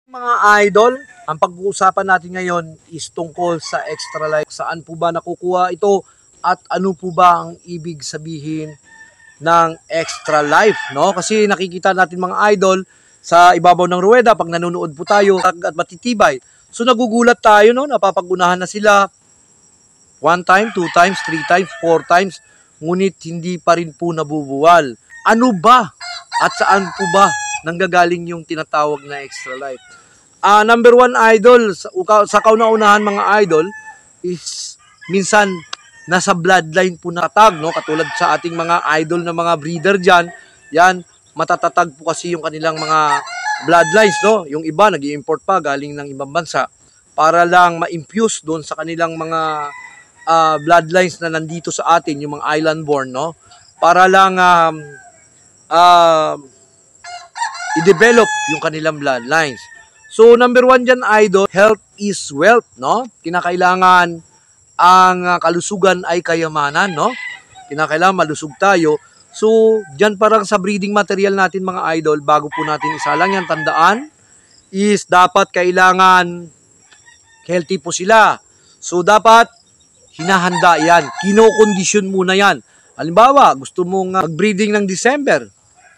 Mga idol, ang pag-uusapan natin ngayon is tungkol sa extra life. Saan po ba nakukuha ito at ano po ba ang ibig sabihin ng extra life, no? Kasi nakikita natin mga idol sa ibabaw ng ruweda pag nanonood po tayo at matitibay. So nagugulat tayo, no? Napapag-unahan na sila 1 time, 2 times, 3 times, 4 times, ngunit hindi pa rin po nabubuwal. Ano ba at saan po ba nanggagaling yung tinatawag na extra life? Number 1 idol, sa kauna-unahan mga idol, is minsan nasa bloodline po natatag, no? Katulad sa ating mga idol na mga breeder dyan, yan, matatatag po kasi yung kanilang mga bloodlines, no? Yung iba, nag-i-import pa galing ng ibang bansa para lang ma-infuse doon sa kanilang mga bloodlines na nandito sa atin, yung mga island-born, no? Para lang i-develop yung kanilang bloodlines. So, number 1 dyan, idol, health is wealth, no? Kinakailangan ang kalusugan ay kayamanan, no? Kinakailangan malusog tayo. So, dyan parang sa breeding material natin, mga idol, bago po natin isalang yan, tandaan, is dapat kailangan healthy po sila. So, dapat hinahanda yan. Kinokondisyon muna yan. Halimbawa, gusto mong mag-breeding ng December,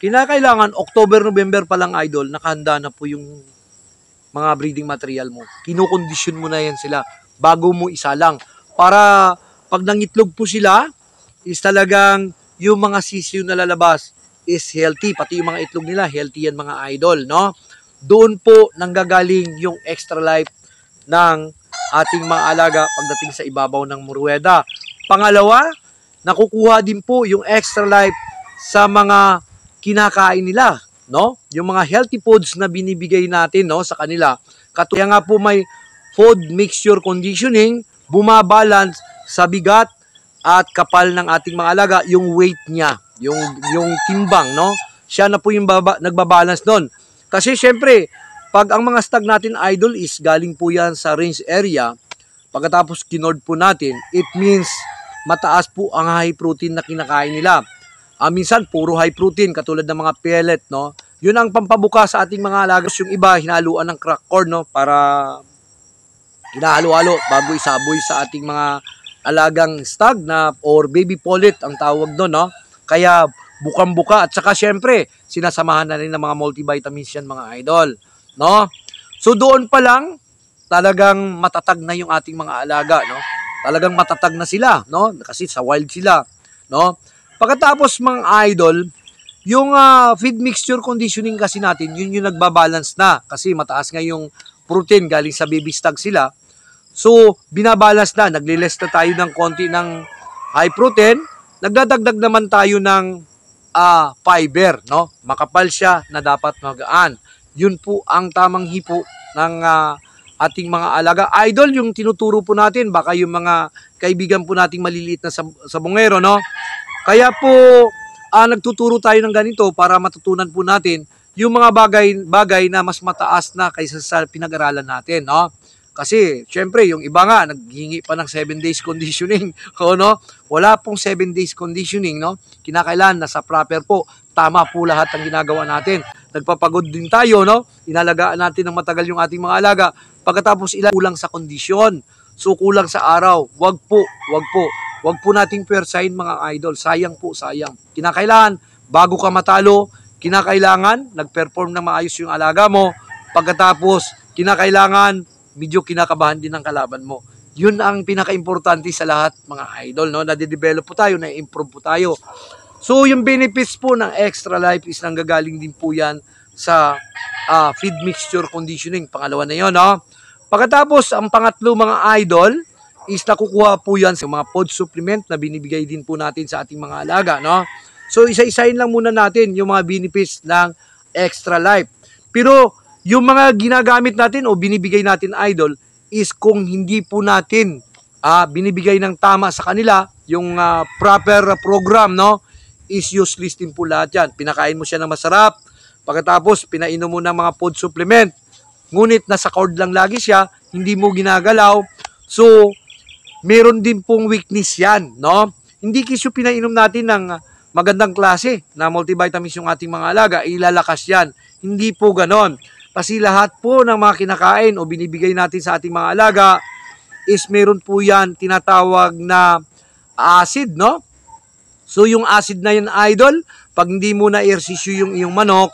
kinakailangan October, November pa lang, idol, nakahanda na po yung mga breeding material mo. Kinokondisyon mo na yan sila bago mo isalang. Para pag nangitlog po sila, is talagang yung mga sisiw na lalabas is healthy. Pati yung mga itlog nila, healthy yan mga idol, no? Doon po nanggagaling yung extra life ng ating mga alaga pagdating sa ibabaw ng ruweda. Pangalawa, nakukuha din po yung extra life sa mga kinakain nila, no? Yung mga healthy foods na binibigay natin, no, sa kanila. Kaya nga po may food mixture conditioning, bumabalance sa bigat at kapal ng ating mga alaga yung weight niya, yung timbang, no? Siya na po yung nagbabalance doon. Kasi syempre, pag ang mga stag natin, idol, is galing po yan sa range area, pagkatapos kinord po natin, it means mataas po ang high protein na kinakain nila. Minsan, puro high protein, katulad ng mga pellet, no? Yun ang pampabuka sa ating mga alaga. Yung iba, hinaluan ng crack corn, no? Para hinahalo-halo bago isaboy sa ating mga alagang stag na or baby pullet ang tawag doon, no? Kaya bukang-buka at saka syempre, sinasamahan na rin ng mga multivitamins yan, mga idol, no? So doon pa lang, talagang matatag na yung ating mga alaga, no? Talagang matatag na sila, no? Kasi sa wild sila, no? Pagkatapos mga idol, yung feed mixture conditioning kasi natin, yun yung nagbabalance na. Kasi mataas nga yung protein galing sa baby stag sila. So, binabalance na. Nagle-less na tayo ng konti ng high protein. Nagdadagdag naman tayo ng fiber, no? Makapal siya na dapat magaan. Yun po ang tamang hipo ng ating mga alaga. Idol, yung tinuturo po natin, baka yung mga kaibigan po nating maliliit na sabongero, no? Kaya po, nagtuturo tayo ng ganito para matutunan po natin yung mga bagay na mas mataas na kaysa sa pinag-aralan natin, no? Kasi, syempre, yung iba nga, naghingi pa ng 7 days conditioning, o, no? Wala pong 7 days conditioning, no? Kinakailan, nasa proper po, tama po lahat ang ginagawa natin. Nagpapagod din tayo, no? Inalagaan natin ng matagal yung ating mga alaga, pagkatapos kulang sa kondisyon, so kulang sa araw, wag po. Wag po nating persahin mga idol. Sayang po, sayang. Kinakailangan, bago ka matalo, kinakailangan, nag-perform na maayos yung alaga mo. Pagkatapos, kinakailangan, medyo kinakabahan din ng kalaban mo. Yun ang pinaka-importante sa lahat mga idol, no? Nade-develop po tayo, na-improve po tayo. So, yung benefits po ng extra life is nanggagaling din po yan sa feed mixture conditioning. Pangalawa na yun, no? Pagkatapos, ang pangatlo mga idol, is nakukuha po yan sa mga food supplement na binibigay din po natin sa ating mga alaga, no? So, isa-isahin lang muna natin yung mga benefits ng extra life. Pero, yung mga ginagamit natin o binibigay natin, idol, is kung hindi po natin binibigay ng tama sa kanila, yung proper program, no? Is useless din po lahat yan. Pinakain mo siya ng masarap, pagkatapos, pinainom mo ng mga food supplement, ngunit nasa cord lang lagi siya, hindi mo ginagalaw. So, meron din pong weakness yan, no? Hindi kisyo pinainom natin ng magandang klase na multivitamins yung ating mga alaga, ilalakas yan. Hindi po ganon. Kasi lahat po ng mga kinakain o binibigay natin sa ating mga alaga is meron po yan tinatawag na acid, no? So yung acid na yun, idol, pag hindi mo na ehersisyo yung iyong manok,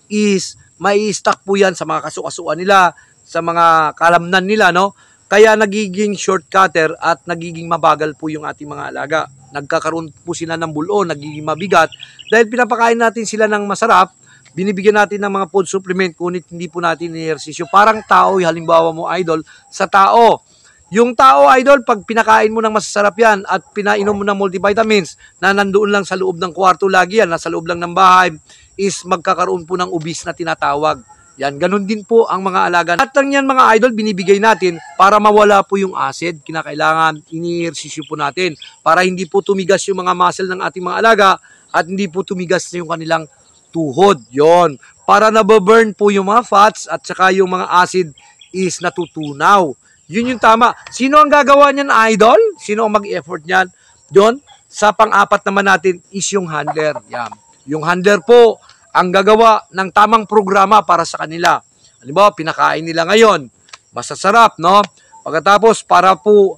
is mai-stack po yan sa mga kasukasuan nila, sa mga kalamnan nila, no? Kaya nagiging shortcutter at nagiging mabagal po yung ating mga alaga. Nagkakaroon po sila ng bulon, nagiging mabigat. Dahil pinapakain natin sila ng masarap, binibigyan natin ng mga food supplement, ngunit hindi po natin i-ehersisyo. Parang tao, halimbawa mo, idol, sa tao. Yung tao, idol, pag pinakain mo ng masasarap yan at pinainom mo ng multivitamins na nandoon lang sa loob ng kwarto lagi yan, nasa loob lang ng bahay, is magkakaroon po ng ubis na tinatawag. Yan, ganun din po ang mga alaga. At lang yan mga idol, binibigay natin para mawala po yung acid. Kinakailangan, ini-ehersisyo po natin para hindi po tumigas yung mga muscle ng ating mga alaga at hindi po tumigas na yung kanilang tuhod. Yon, para nababurn po yung mga fats at saka yung mga acid is natutunaw. Yun yung tama. Sino ang gagawa niyan, idol? Sino ang mag-effort niyan? Doon, sa pang-apat naman natin is yung handler. Yan. Yung handler po ang gagawa ng tamang programa para sa kanila. Halimbawa, pinakain nila ngayon. Masasarap, no? Pagkatapos, para po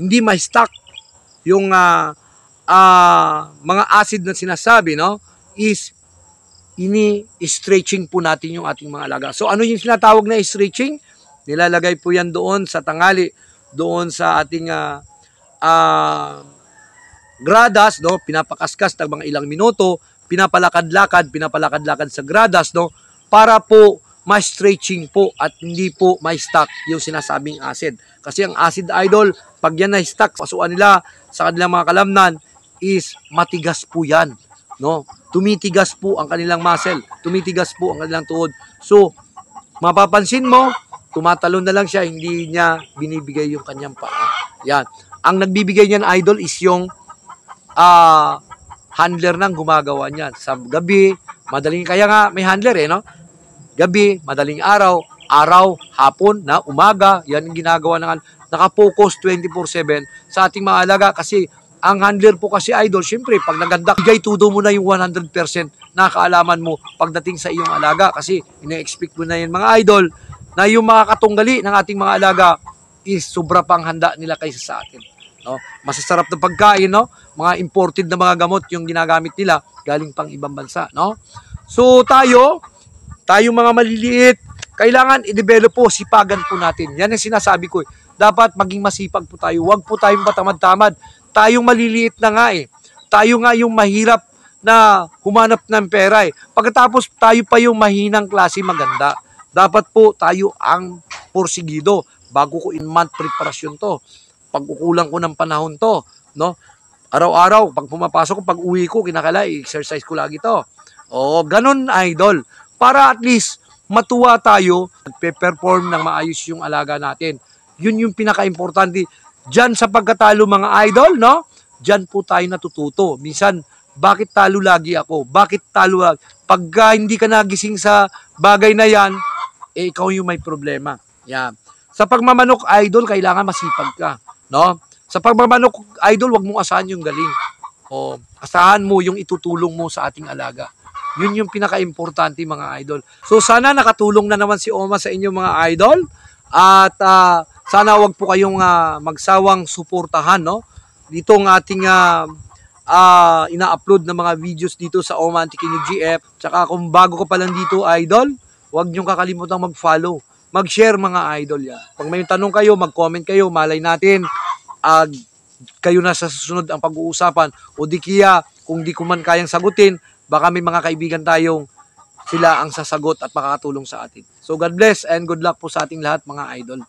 hindi ma-stuck yung mga acid na sinasabi, no? Is ini-stretching po natin yung ating mga alaga. So, ano yung sinatawag na stretching? Nilalagay po yan doon sa tangali, doon sa ating gradas, no? Pinapakaskas ng mga ilang minuto, pinapalakad-lakad sa gradas, no? Para po ma-stretching po at hindi po ma-stuck yung sinasabing acid. Kasi ang acid, idol, pag yan na-stuck, pasuan nila sa kanilang mga kalamnan, is matigas po yan, no? Tumitigas po ang kanilang muscle, tumitigas po ang kanilang tuhod. So, mapapansin mo, tumatalon na lang siya, hindi niya binibigay yung kanyang paa. Yan. Ang nagbibigay niyan, idol, is yung handler nang gumagawa niyan. Sa gabi, madaling, kaya nga may handler no? Gabi, madaling araw, hapon, na umaga, yan yung ginagawa ng nakapokus 24/7 sa ating mga alaga. Kasi ang handler po kasi, idol, syempre, pag naganda, bigay tudo mo na yung 100% na kaalaman mo pagdating sa iyong alaga. Kasi ina-expect mo na yan, mga idol, na yung mga katunggali ng ating mga alaga is sobra pang handa nila kaysa sa atin. No? Masasarap na pagkain, no? Mga imported na mga gamot yung ginagamit nila galing pang ibang bansa, no? So tayo mga maliliit, kailangan i-develop po, sipagan po natin. Yan ang sinasabi ko. Dapat maging masipag po tayo. Huwag po tayong patamad-tamad. Tayong maliliit na nga Tayo nga yung mahirap na humanap ng pera Pagkatapos tayo pa yung mahinang klase maganda. Dapat po tayo ang porsigido. Bago ko in-month preparasyon to. Pag-ukulang ko ng panahon to. No? Araw-araw, pag pumapasok ko, pag uwi ko, exercise ko lagi to. O, ganun, idol. Para at least matuwa tayo, perform ng maayos yung alaga natin. Yun yung pinaka-importante. Diyan sa pagkatalo mga idol, no? Diyan po tayo natututo. Minsan, bakit talo lagi ako? Bakit talo lagi? Pag hindi ka nagising sa bagay na yan, ikaw yung may problema. Yan. Sa pagmamanok, idol, kailangan masipag ka. No? Sa pagmamanok, idol, wag mong asahan yung galing. O, asahan mo yung itutulong mo sa ating alaga. Yun yung pinaka-importante, mga idol. So, sana nakatulong na naman si Oma sa inyo, mga idol. At sana wag po kayong magsawang suportahan, no? Dito ang ating ina-upload na mga videos dito sa Oma Antiquino GF. Tsaka kung bago ka pa lang dito, idol, huwag niyong kakalimutan mag-follow. Mag-share, mga idol yan. Pag may tanong kayo, mag-comment kayo, malay natin, kayo na sa susunod ang pag-uusapan. O di kaya, kung di ko man kayang sagutin, baka may mga kaibigan tayong sila ang sasagot at makakatulong sa atin. So God bless and good luck po sa ating lahat, mga idol.